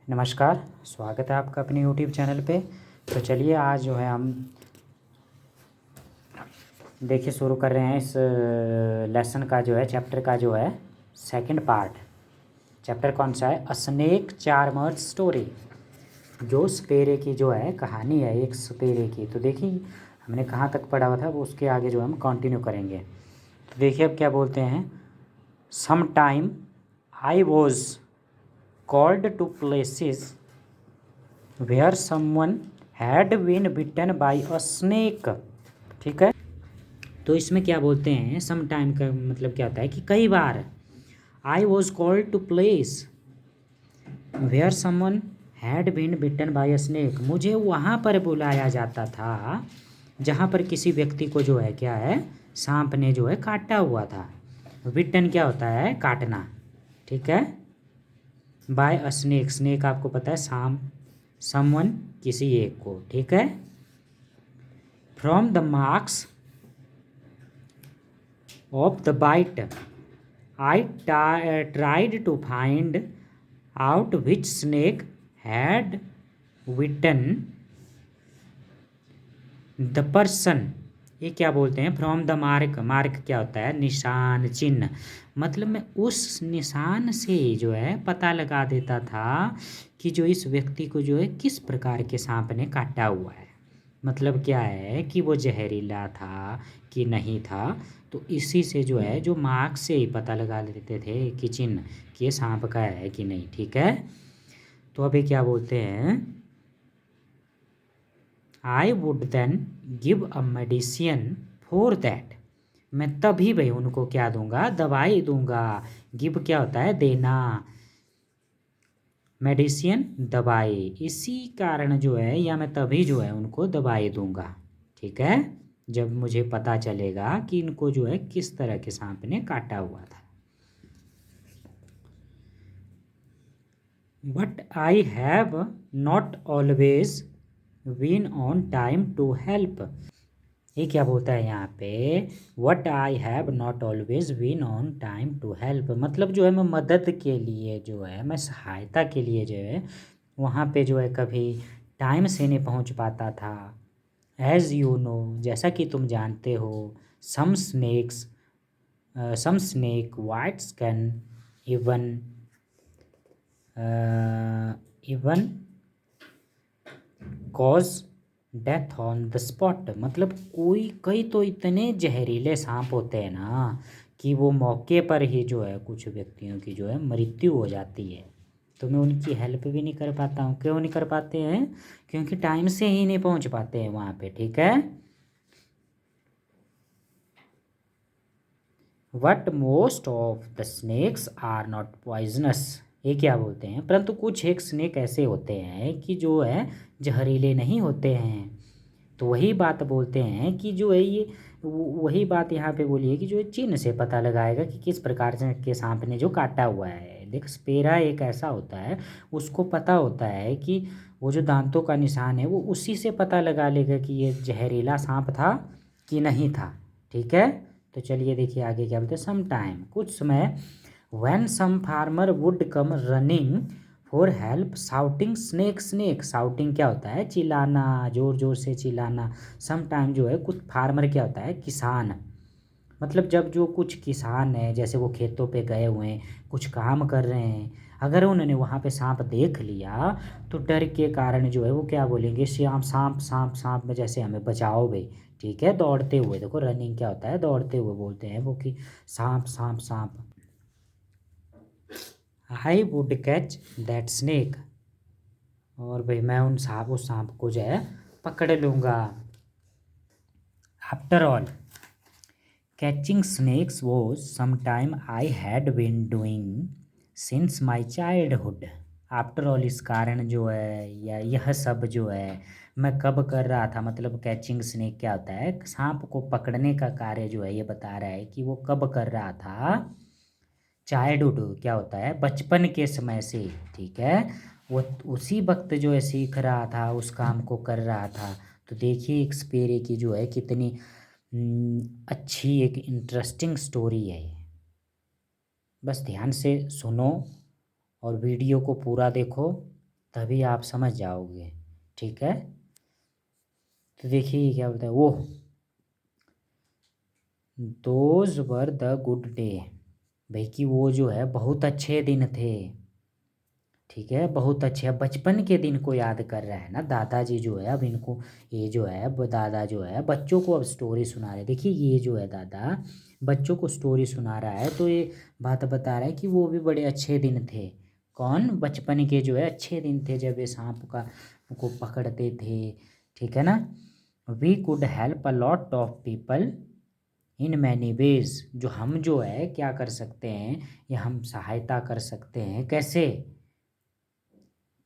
नमस्कार, स्वागत है आपका अपने यूट्यूब चैनल पे। तो चलिए आज जो है हम देखिए शुरू कर रहे हैं इस लेसन का जो है चैप्टर का जो है सेकंड पार्ट। चैप्टर कौन सा है? अ स्नेक चार्मर्स स्टोरी, जो सपेरे की जो है कहानी है, एक सपेरे की। तो देखिए हमने कहाँ तक पढ़ा हुआ था, वो उसके आगे जो हम कंटिन्यू करेंगे। तो देखिए अब क्या बोलते हैं। Some time I was called to places where someone had been bitten by a snake। ठीक है, तो इसमें क्या बोलते हैं, सम टाइम का मतलब क्या होता है कि कई बार। I was called to place where someone had been bitten by a snake, मुझे वहाँ पर बुलाया जाता था जहाँ पर किसी व्यक्ति को जो है क्या है, सांप ने जो है काटा हुआ था। बिटन क्या होता है? काटना। ठीक है, बाय अ स्नेक, स्नेक आपको पता है सांप, समवन किसी एक को। ठीक है, from the marks of the bite I tried to find out which snake had bitten the person. ये क्या बोलते हैं? फ्रॉम द मार्क, मार्क क्या होता है? निशान, चिन्ह। मतलब मैं उस निशान से जो है पता लगा देता था कि जो इस व्यक्ति को जो है किस प्रकार के सांप ने काटा हुआ है। मतलब क्या है कि वो जहरीला था कि नहीं था। तो इसी से जो है, जो मार्क से ही पता लगा लेते थे कि चिन्ह, कि ये सांप का है कि नहीं। ठीक है, तो अभी क्या बोलते हैं, I would then give a medicine for that. मैं तभी भाई उनको क्या दूंगा? दवाई दूंगा। गिव क्या होता है? देना, मेडिसिन दवाई। इसी कारण जो है, या मैं तभी जो है उनको दवाई दूंगा। ठीक है, जब मुझे पता चलेगा कि इनको जो है किस तरह के सांप ने काटा हुआ था। But I have not always been on time to help. ये क्या बोलता है यहाँ पे? What I have not always been on time to help, मतलब जो है मैं मदद के लिए जो है, मैं सहायता के लिए जो है वहाँ पे जो है कभी टाइम से नहीं पहुँच पाता था। एज़ यू नो, जैसा कि तुम जानते हो, some snakes, some snake bites can even even cause death on the spot. मतलब कई तो इतने जहरीले सांप होते हैं ना कि वो मौके पर ही जो है कुछ व्यक्तियों की जो है मृत्यु हो जाती है। तो मैं उनकी हेल्प भी नहीं कर पाता हूँ। क्यों नहीं कर पाते हैं? क्योंकि टाइम से ही नहीं पहुँच पाते हैं वहाँ पे। ठीक है, but most of the snakes are not poisonous. ये क्या बोलते हैं? परंतु कुछ एक स्नेक ऐसे होते हैं कि जो है जहरीले नहीं होते हैं। तो वही बात बोलते हैं कि जो है ये वही बात यहाँ पे बोली है कि जो चिन्ह से पता लगाएगा कि किस प्रकार से के सांप ने जो काटा हुआ है। देख, स्पेरा एक ऐसा होता है, उसको पता होता है कि वो जो दांतों का निशान है वो उसी से पता लगा लेगा कि ये जहरीला सांप था कि नहीं था। ठीक है, तो चलिए देखिए आगे क्या बोलते हैं। सम टाइम, कुछ समय, when some farmer would come running for help shouting snake, snake. Shouting क्या होता है? चिल्लाना, ज़ोर ज़ोर से चिल्लाना। सम टाइम जो है कुछ फार्मर क्या होता है? किसान। मतलब जब जो कुछ किसान है, जैसे वो खेतों पे गए हुए हैं, कुछ काम कर रहे हैं, अगर उन्होंने वहाँ पे सांप देख लिया तो डर के कारण जो है वो क्या बोलेंगे? श्याम, सांप सांप सांप में जैसे हमें बचाओ भाई। ठीक है, दौड़ते हुए, देखो रनिंग क्या होता है? दौड़ते हुए बोलते हैं वो कि सांप सांप सांप। I would catch that snake, और भाई मैं उस सांप को जो है पकड़ लूँगा। After all, catching snakes was some time I had been doing since my childhood. After all, इस कारण जो है, या यह सब जो है मैं कब कर रहा था। मतलब कैचिंग स्नेक क्या होता है? सांप को पकड़ने का कार्य जो है ये बता रहा है कि वो कब कर रहा था। चाइल्डहुड क्या होता है? बचपन के समय से। ठीक है, वो उसी वक्त जो है सीख रहा था, उस काम को कर रहा था। तो देखिए एक स्पेरे की जो है कितनी अच्छी एक इंटरेस्टिंग स्टोरी है। बस ध्यान से सुनो और वीडियो को पूरा देखो। तभी आप समझ जाओगे। ठीक है, तो देखिए क्या बोलता है वो, those were the good day, भाई कि वो जो है बहुत अच्छे दिन थे। ठीक है, बहुत अच्छे। अब बचपन के दिन को याद कर रहा है ना दादाजी जो है, अब इनको ये जो है दादा जो है बच्चों को अब स्टोरी सुना रहे। देखिए ये जो है दादा बच्चों को स्टोरी सुना रहा है, तो ये बात बता रहा है कि वो भी बड़े अच्छे दिन थे। कौन? बचपन के जो है अच्छे दिन थे, जब ये सांप को पकड़ते थे। ठीक है ना। We could help a lot of people in many ways, जो हम जो है क्या कर सकते हैं, या हम सहायता कर सकते हैं। कैसे?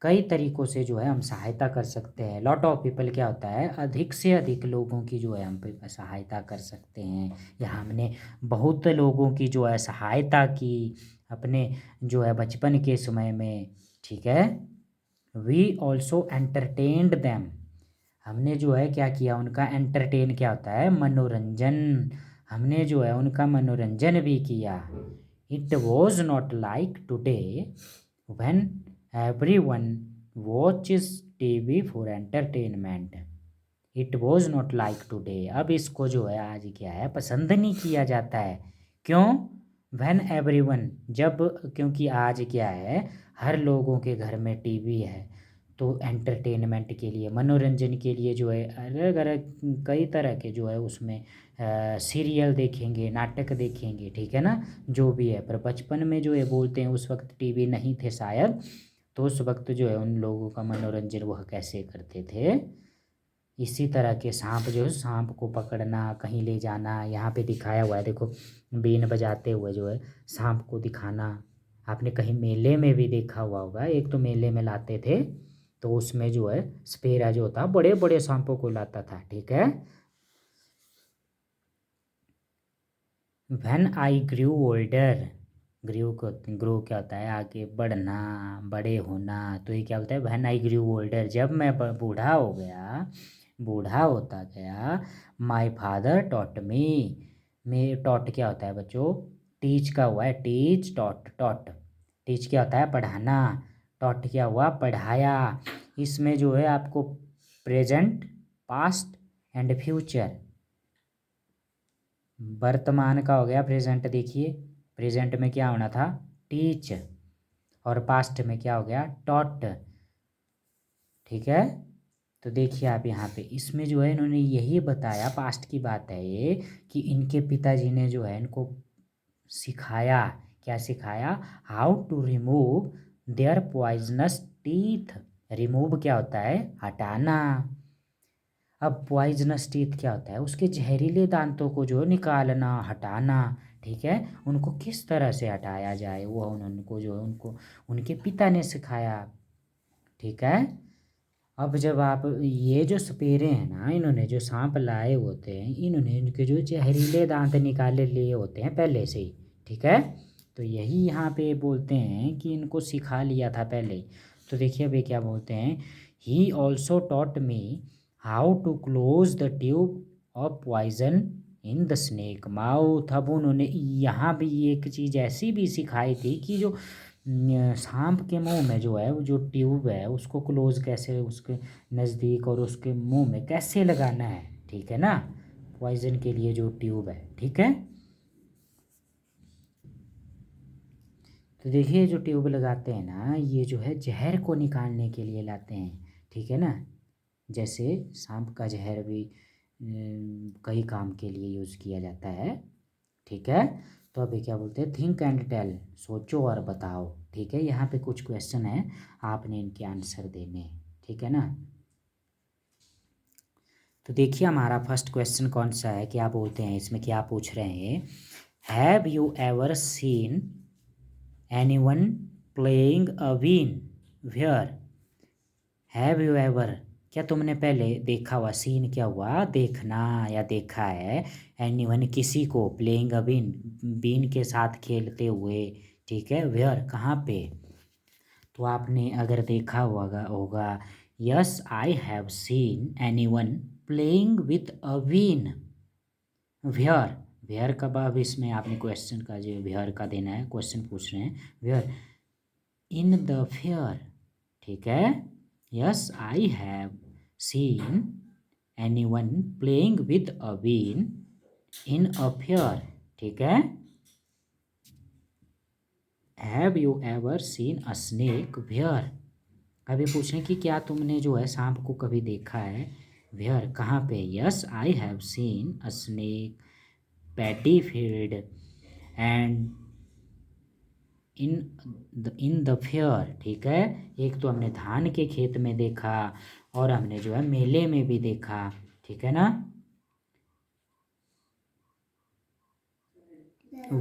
कई तरीक़ों से जो है हम सहायता कर सकते हैं। लॉट ऑफ पीपल क्या होता है? अधिक से अधिक लोगों की जो है हम सहायता कर सकते हैं, या हमने बहुत लोगों की जो है सहायता की अपने जो है बचपन के समय में। ठीक है। वी ऑल्सो एंटरटेन्ड दैम, हमने जो है क्या किया उनका एंटरटेन, क्या होता है? मनोरंजन। हमने जो है उनका मनोरंजन भी किया। It was not like today when everyone watches TV for entertainment. It was not like today, अब इसको जो है आज क्या है पसंद नहीं किया जाता है। क्यों? व्हेन एवरीवन, जब, क्योंकि आज क्या है हर लोगों के घर में टीवी है, तो एंटरटेनमेंट के लिए मनोरंजन के लिए जो है अलग अलग कई तरह के जो है उसमें सीरियल देखेंगे, नाटक देखेंगे। ठीक है ना, जो भी है। पर बचपन में जो है बोलते हैं उस वक्त टीवी नहीं थे शायद, तो उस वक्त जो है उन लोगों का मनोरंजन वह कैसे करते थे, इसी तरह के सांप जो है सांप को पकड़ना, कहीं ले जाना। यहाँ पे दिखाया हुआ है देखो, बीन बजाते हुए जो है सांप को दिखाना। आपने कहीं मेले में भी देखा हुआ होगा, एक तो मेले में लाते थे, तो उसमें जो है स्पेरा जो होता बड़े बड़े सांपों को लाता था। ठीक है। When I grew older, grow क्या होता है? आगे बढ़ना, बड़े होना। तो ये क्या होता है? व्हेन आई ग्रू ओल्डर, जब मैं बूढ़ा हो गया, बूढ़ा होता गया। My father taught me, may taught क्या होता है बच्चों? टीच का हुआ है, टीच टॉट, टॉट टीच क्या होता है? पढ़ाना। टॉट क्या हुआ? पढ़ाया। इसमें जो है आपको प्रेजेंट, पास्ट एंड फ्यूचर, वर्तमान का हो गया प्रेजेंट। देखिए प्रेजेंट में क्या होना था? टीच, और पास्ट में क्या हो गया? टॉट। ठीक है, तो देखिए आप यहाँ पे इसमें जो है इन्होंने यही बताया, पास्ट की बात है ये, कि इनके पिताजी ने जो है इनको सिखाया। क्या सिखाया? How to remove their poisonous teeth. Remove क्या होता है? हटाना। अब पॉइजनस टीथ क्या होता है? उसके जहरीले दांतों को जो निकालना, हटाना। ठीक है, उनको किस तरह से हटाया जाए वो उनको जो है उनको उनके पिता ने सिखाया। ठीक है। अब जब आप ये जो सपेरे हैं ना, इन्होंने जो सांप लाए होते हैं, इन्होंने इनके जो जहरीले दांत निकाले लिए होते हैं पहले से ही। ठीक है, तो यही यहाँ पे बोलते हैं कि इनको सिखा लिया था पहले ही। तो देखिए अभी क्या बोलते हैं, he also taught me how to close the tube of poison in the snake mouth. अब उन्होंने यहाँ भी एक चीज़ ऐसी भी सिखाई थी कि जो सांप के मुंह में जो है वो जो ट्यूब है उसको क्लोज कैसे, उसके नज़दीक और उसके मुंह में कैसे लगाना है। ठीक है ना, पॉइजन के लिए जो ट्यूब है। ठीक है, तो देखिए जो ट्यूब लगाते हैं ना, ये जो है जहर को निकालने के लिए लाते हैं। ठीक है ना, जैसे सांप का जहर भी कई काम के लिए यूज़ किया जाता है। ठीक है, तो अभी क्या बोलते हैं, थिंक एंड टेल, सोचो और बताओ। ठीक है, यहाँ पे कुछ क्वेश्चन है, आपने इनके आंसर देने हैं। ठीक है ना, तो देखिए हमारा फर्स्ट क्वेश्चन कौन सा है, क्या बोलते हैं इसमें, क्या पूछ रहे हैं? Have you ever seen anyone playing a been where? Have you ever, क्या तुमने पहले देखा हुआ? सीन क्या हुआ? देखना या देखा है। एनीवन किसी को, प्लेइंग अ बीन, बीन के साथ खेलते हुए। ठीक है, वेयर कहाँ पे? तो आपने अगर देखा होगा, yes I have seen anyone playing with a bean where. Where का अब इसमें आपने क्वेश्चन का जो वेयर का देना है, क्वेश्चन पूछ रहे हैं वेयर इन द फेयर। ठीक है। Yes I have seen anyone playing with a bean in a fair, ठीक है। Have you ever seen a snake where, अभी पूछें कि क्या तुमने जो है सांप को कभी देखा है, वेयर कहाँ पे। Yes I have scene a snake paddy field and in the fair, ठीक है। एक तो हमने धान के खेत में देखा और हमने जो है मेले में भी देखा, ठीक है ना।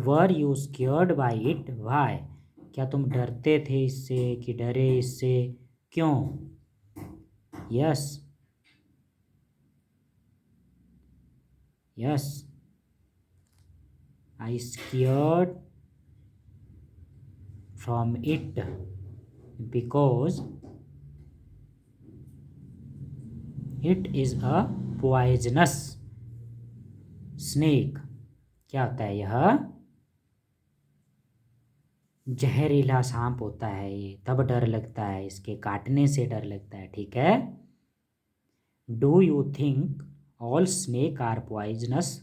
Were you scared by it, why, क्या तुम डरते थे इससे कि डरे इससे, क्यों। Yes yes I scared from it because it is a poisonous snake, क्या होता है यह, जहरीला सांप होता है ये, तब डर लगता है, इसके काटने से डर लगता है, ठीक है। Do you think all snake are poisonous,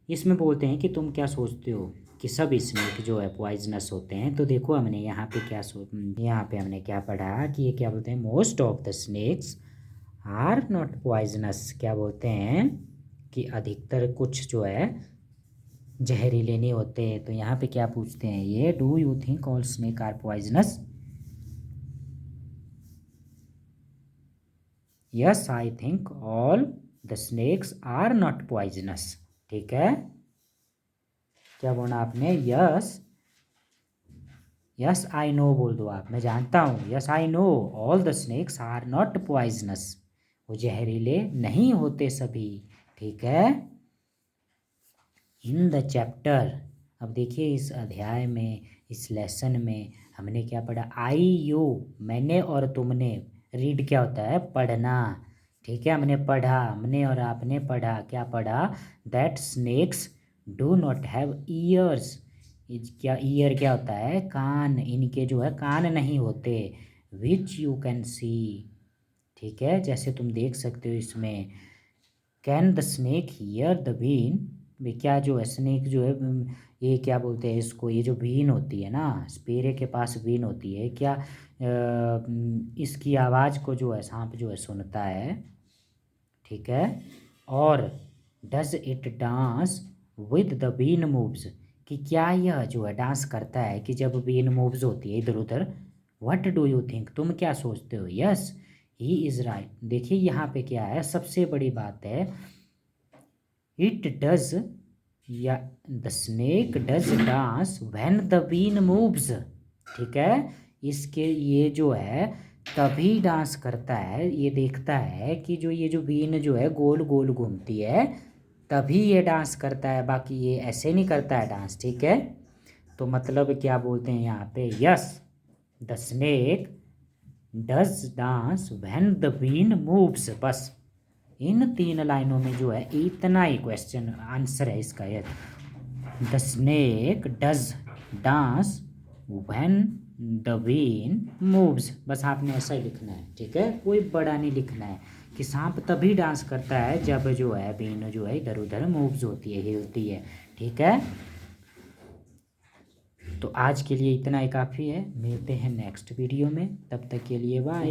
इसमें बोलते हैं कि तुम क्या सोचते हो कि सब स्नेक जो है पॉइजनस होते हैं। तो देखो हमने यहाँ पे यहाँ पे हमने क्या पढ़ा कि ये क्या बोलते हैं, most of the snakes are not poisonous, क्या बोलते हैं कि अधिकतर कुछ जो है जहरीले नहीं होते। तो यहाँ पे क्या पूछते हैं ये, do you think all snake are poisonous. Yes I think all the snakes are not poisonous, ठीक है। क्या बोला आपने, यस यस आई नो बोल दो आप, मैं जानता हूँ। Yes I know all the snakes are not poisonous, वो जहरीले नहीं होते सभी, ठीक है। इन द चैप्टर, अब देखिए इस अध्याय में, इस लेसन में हमने क्या पढ़ा, आई यू मैंने और तुमने, रीड क्या होता है पढ़ना, ठीक है। हमने पढ़ा, हमने और आपने पढ़ा, क्या पढ़ा, that snakes do not have ears, क्या ईयर क्या होता है, कान, इनके जो है कान नहीं होते, विच यू कैन सी, ठीक है, जैसे तुम देख सकते हो इसमें। Can the snake hear the been, वे क्या जो है स्नेक जो है ये क्या बोलते हैं इसको, ये जो बीन होती है ना, स्पेरे के पास बीन होती है, क्या इसकी आवाज़ को जो है सांप जो है सुनता है, ठीक है। और does it dance with the bean moves, कि क्या यह जो है डांस करता है कि जब बीन मूव्स होती है इधर उधर। व्हाट डू यू थिंक, तुम क्या सोचते हो। यस ही इज़ राइट, देखिए यहाँ पे क्या है, सबसे बड़ी बात है, इट डज, या the snake does dance when the bean moves, ठीक है। इसके ये जो है तभी डांस करता है, ये देखता है कि जो ये जो बीन जो है गोल गोल घूमती है तभी ये डांस करता है, बाकी ये ऐसे नहीं करता है डांस, ठीक है। तो मतलब क्या बोलते हैं यहाँ पे, yes the snake does dance when the bean moves, बस इन 3 लाइनों में जो है इतना ही क्वेश्चन आंसर है इसका। ये the snake does dance when the bean moves, बस आपने ऐसा ही लिखना है, ठीक है, कोई बड़ा नहीं लिखना है कि सांप तभी डांस करता है जब जो है बीन जो है इधर उधर मूव्स होती है, हिलती है, ठीक है। तो आज के लिए इतना ही काफ़ी है, मिलते हैं नेक्स्ट वीडियो में, तब तक के लिए बाय।